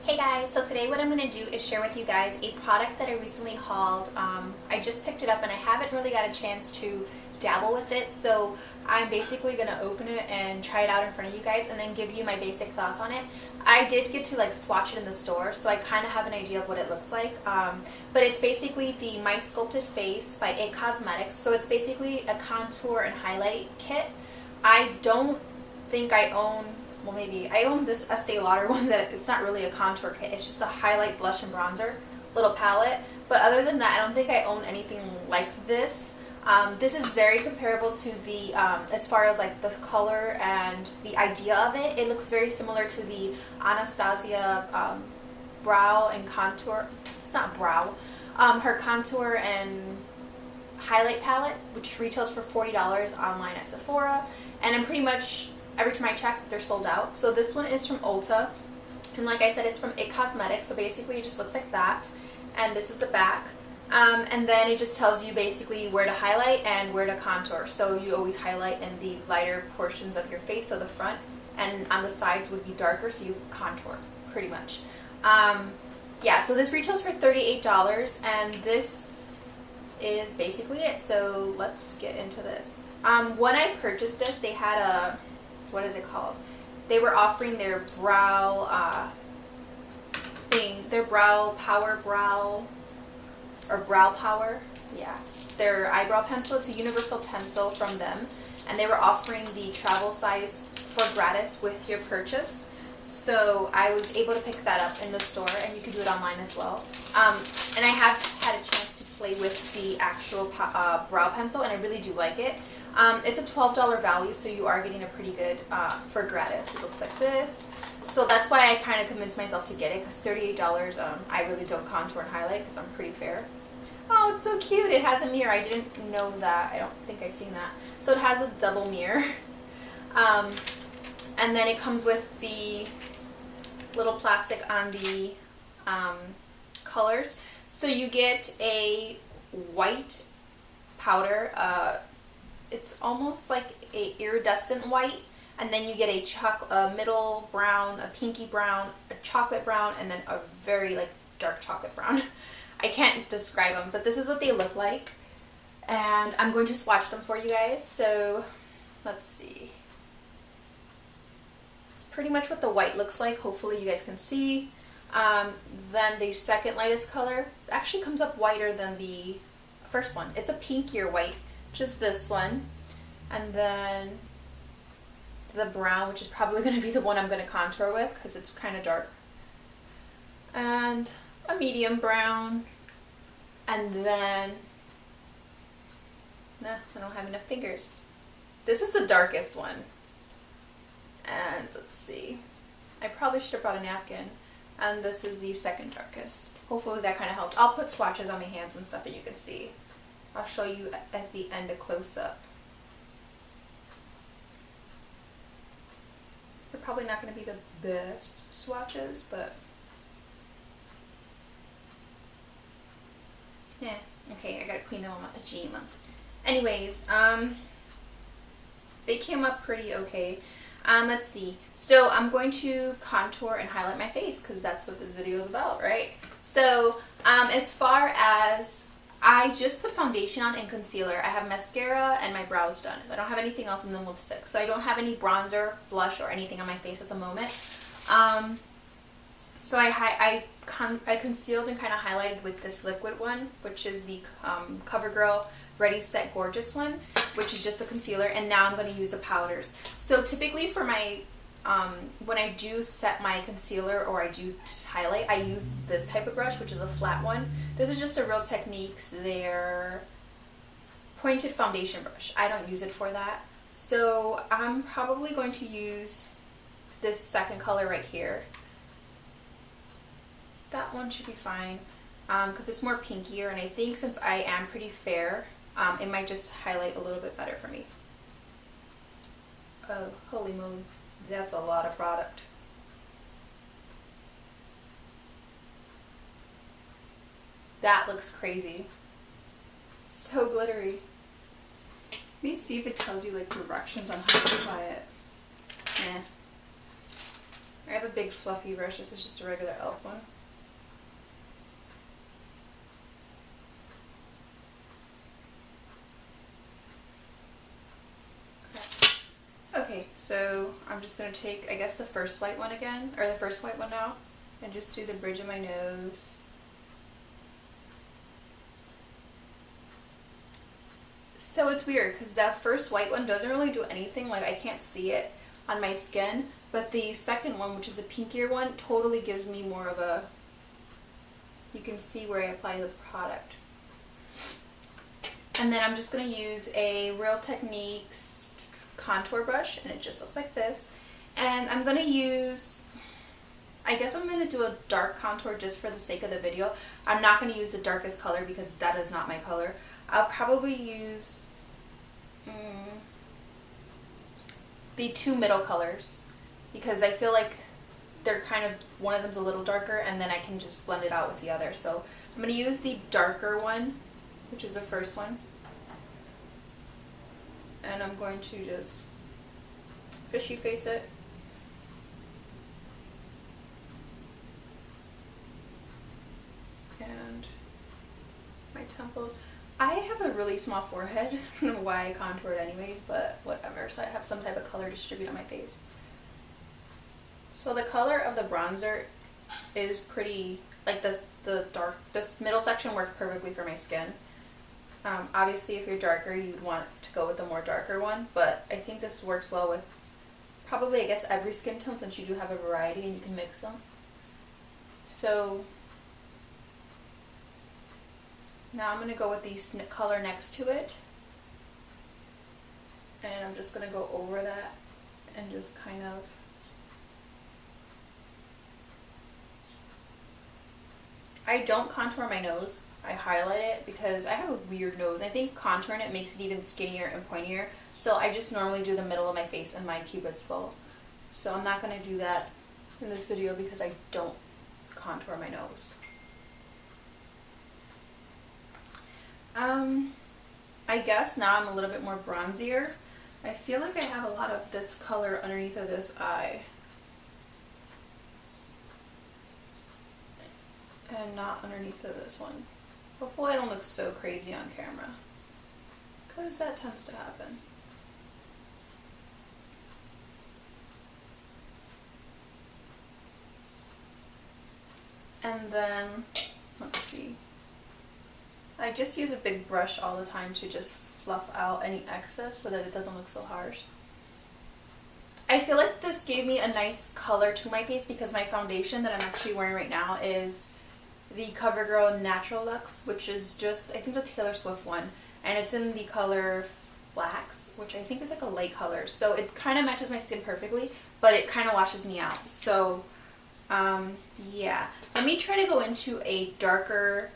Hey guys, so today what I'm going to do is share with you guys a product that I recently hauled. I just picked it up and I haven't really got a chance to dabble with it, so I'm basically going to open it and try it out in front of you guys and then give you my basic thoughts on it. I did get to swatch it in the store, so I kind of have an idea of what it looks like, but it's basically the My Sculpted Face by IT Cosmetics, so it's basically a contour and highlight kit. I don't think I own, well, maybe I own this Estee Lauder one that it's not really a contour kit, it's just a highlight, blush, and bronzer little palette. But other than that, I don't think I own anything like this. This is very comparable to the, as far as the color and the idea of it. It looks very similar to the Anastasia brow and contour, it's not brow, her contour and highlight palette, which retails for $40 online at Sephora. And I'm pretty much, every time I check, they're sold out. So this one is from Ulta, and like I said, it's from IT Cosmetics, so basically it just looks like that. And this is the back. And then it just tells you basically where to highlight and where to contour. So you always highlight in the lighter portions of your face, so the front, and on the sides would be darker, so you contour, pretty much. Yeah, so this retails for $38, and this is basically it. So let's get into this. When I purchased this, they had a, what is it called? They were offering their brow their brow power brow, or brow power, yeah, their eyebrow pencil. It's a universal pencil from them, and they were offering the travel size for gratis with your purchase. So I was able to pick that up in the store, and you can do it online as well. And I have had a chance to play with the actual brow pencil, and I really do like it. It's a $12 value, so you are getting a pretty good for gratis. It looks like this. So that's why I kind of convinced myself to get it, because $38, I really don't contour and highlight because I'm pretty fair. Oh, it's so cute. It has a mirror. I didn't know that. I don't think I've seen that. So it has a double mirror. And then it comes with the little plastic on the colors. So you get a white powder. It's almost like a iridescent white, and then you get a middle brown, a pinky brown, a chocolate brown, and then a very dark chocolate brown. I can't describe them, but this is what they look like, and I'm going to swatch them for you guys. So let's see. It's pretty much what the white looks like. Hopefully you guys can see. Then the second lightest color actually comes up whiter than the first one. It's a pinkier white, which is this one, and then the brown, which is probably going to be the one I'm going to contour with because it's kind of dark, and a medium brown, and then I don't have enough fingers. This is the darkest one, and let's see, I probably should have brought a napkin, and this is the second darkest. Hopefully that kind of helped. I'll put swatches on my hands and stuff and you can see. I'll show you at the end a close-up. They're probably not going to be the best swatches, but yeah. Okay, I gotta clean them on my pajamas. Anyways, they came up pretty okay. Let's see. So I'm going to contour and highlight my face because that's what this video is about, right? So as far as, I just put foundation on and concealer. I have mascara and my brows done. I don't have anything else than lipstick. So I don't have any bronzer, blush, or anything on my face at the moment. So I concealed and kind of highlighted with this liquid one, which is the CoverGirl Ready Set Gorgeous one, which is just the concealer. And now I'm going to use the powders. So typically for my when I do set my concealer or I do highlight, I use this type of brush, which is a flat one. This is just a Real Techniques, their pointed foundation brush. I don't use it for that. So I'm probably going to use this second color right here. That one should be fine because it's more pinkier, and I think since I am pretty fair, it might just highlight a little bit better for me. Oh, holy moly. That's a lot of product. That looks crazy. So glittery. Let me see if it tells you directions on how to apply it. Eh. I have a big fluffy brush. This is just a regular e.l.f. one. Okay, so I'm just going to take, I guess, the first white one again, or the first white one now, and just do the bridge of my nose. So it's weird, because that first white one doesn't really do anything, like I can't see it on my skin, but the second one, which is a pinkier one, totally gives me more of a, you can see where I apply the product. And then I'm just going to use a Real Techniques contour brush, and it just looks like this. And I'm going to use, I guess I'm going to do a dark contour just for the sake of the video. I'm not going to use the darkest color because that is not my color. I'll probably use the two middle colors because I feel like they're kind of, one of them's a little darker and then I can just blend it out with the other. So I'm going to use the darker one, which is the first one. And I'm going to just fishy face it. And my temples. I have a really small forehead. I don't know why I contour it anyways, but whatever. So I have some type of color distributed on my face. So the color of the bronzer is pretty, like the dark, this middle section worked perfectly for my skin. Obviously, if you're darker, you'd want to go with the more darker one, but I think this works well with probably, I guess, every skin tone since you do have a variety and you can mix them. So now I'm going to go with the color next to it, and I'm just going to go over that and just kind of I don't contour my nose. I highlight it because I have a weird nose. I think contouring it makes it even skinnier and pointier. So I just normally do the middle of my face and my cupid's bow. So I'm not going to do that in this video because I don't contour my nose. I guess now I'm a little bit more bronzier. I feel like I have a lot of this color underneath of this eye. And not underneath of this one. Hopefully I don't look so crazy on camera, because that tends to happen. And then, let's see. I just use a big brush all the time to just fluff out any excess so that it doesn't look so harsh. I feel like this gave me a nice color to my face because my foundation that I'm actually wearing right now is the CoverGirl Natural Luxe, which is just, I think, the Taylor Swift one, and it's in the color Flax, which I think is like a light color, so it kind of matches my skin perfectly, but it kind of washes me out. So yeah, let me try to go into a darker,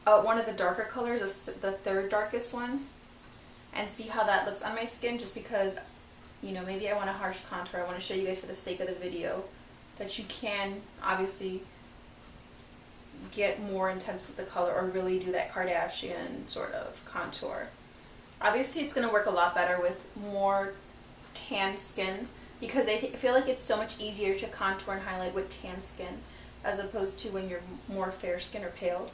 one of the darker colors, the third darkest one, and see how that looks on my skin, just because, you know, maybe I want a harsh contour. I want to show you guys for the sake of the video that you can obviously get more intense with the color or really do that Kardashian sort of contour. Obviously it's going to work a lot better with more tan skin because I feel like it's so much easier to contour and highlight with tan skin as opposed to when you're more fair skin or pale.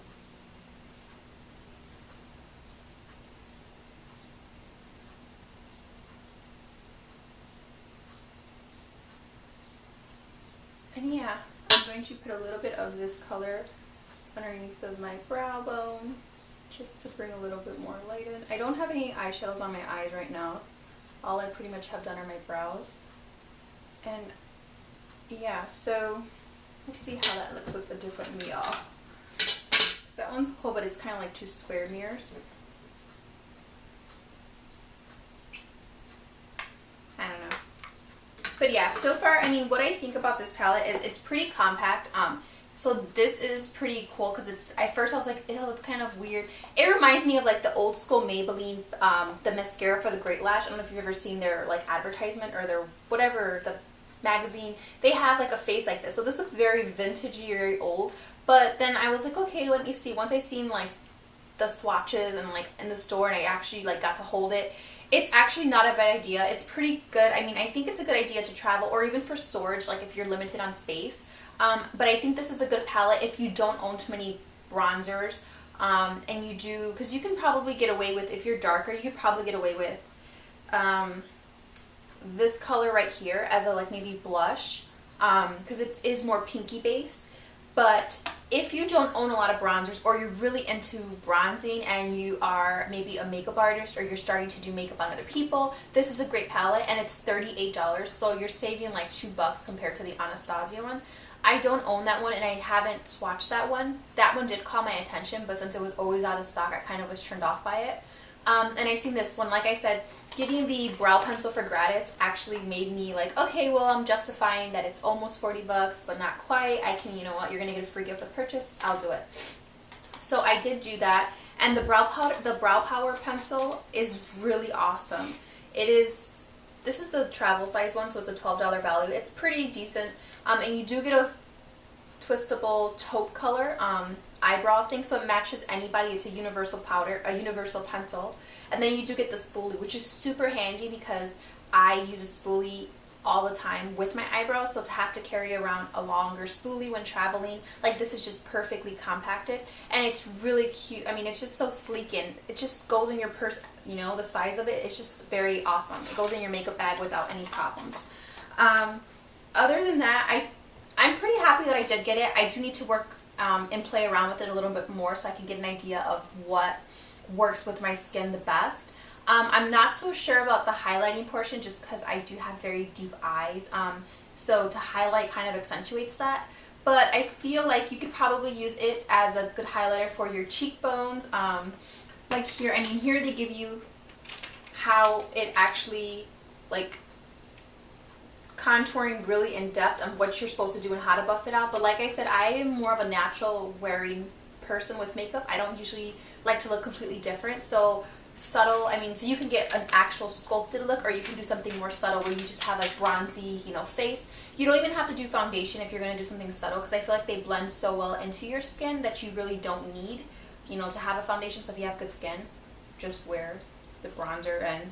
And yeah, I'm going to put a little bit of this color underneath of my brow bone just to bring a little bit more light in. I don't have any eyeshadows on my eyes right now. All I pretty much have done are my brows. And yeah, so let's see how that looks with a different mirror. That one's cool, but it's kind of like two square mirrors. I don't know. But yeah, so far, I mean, what I think about this palette is it's pretty compact. So this is pretty cool because it's, at first I was like, ew, it's kind of weird. It reminds me of like the old school Maybelline, the mascara for the Great Lash. I don't know if you've ever seen their like advertisement or their whatever, the magazine. They have like a face like this. So this looks very vintagey, very old. But then I was like, okay, let me see. Once I seen like the swatches and like in the store and I actually like got to hold it, It's actually not a bad idea. It's pretty good. I mean, I think it's a good idea to travel or even for storage, like if you're limited on space. But I think this is a good palette if you don't own too many bronzers. And you do, because you can probably get away with, if you're darker, you could probably get away with this color right here as a like maybe blush, because it is more pinky based. But if you don't own a lot of bronzers, or you're really into bronzing and you are maybe a makeup artist or you're starting to do makeup on other people, this is a great palette, and it's $38, so you're saving like $2 compared to the Anastasia one. I don't own that one and I haven't swatched that one. That one did call my attention, but since it was always out of stock, I kind of was turned off by it. And I seen this one, like I said, getting the brow pencil for gratis actually made me like, okay, well, I'm justifying that it's almost $40, but not quite. I can, you know what, you're going to get a free gift with purchase, I'll do it. So I did do that, and the brow power pencil is really awesome. This is the travel size one, so it's a $12 value. It's pretty decent, and you do get a twistable taupe color eyebrow thing, so it matches anybody. It's a universal powder, a universal pencil. And then you do get the spoolie, which is super handy because I use a spoolie all the time with my eyebrows, so to have to carry around a longer spoolie when traveling, like this is just perfectly compacted, and it's really cute. I mean, it's just so sleek, and it just goes in your purse, you know, the size of it, it's just very awesome. It goes in your makeup bag without any problems. Other than that, I'm pretty happy that I did get it. I do need to work and play around with it a little bit more so I can get an idea of what works with my skin the best. I'm not so sure about the highlighting portion just because I do have very deep eyes, so to highlight kind of accentuates that. But I feel like you could probably use it as a good highlighter for your cheekbones. Like here, I mean, here they give you how it actually, like, contouring really in depth on what you're supposed to do and how to buff it out. But like I said, I am more of a natural wearing person with makeup. I don't usually like to look completely different, so subtle, I mean, so you can get an actual sculpted look, or you can do something more subtle where you just have like bronzy, you know, face. You don't even have to do foundation if you're going to do something subtle, because I feel like they blend so well into your skin that you really don't need, you know, to have a foundation. So if you have good skin, just wear the bronzer. And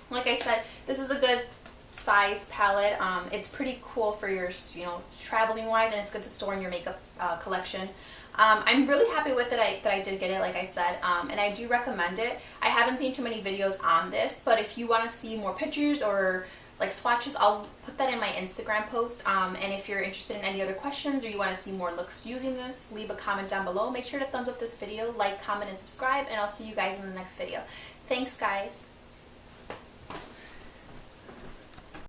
like I said, this is a good size palette. It's pretty cool for your, you know, traveling wise, and it's good to store in your makeup collection. I'm really happy with it, that I did get it, like I said, and I do recommend it. I haven't seen too many videos on this, but if you want to see more pictures or like swatches, I'll put that in my Instagram post. And if you're interested in any other questions, or you want to see more looks using this, leave a comment down below. Make sure to thumbs up this video, like, comment, and subscribe, and I'll see you guys in the next video. Thanks, guys.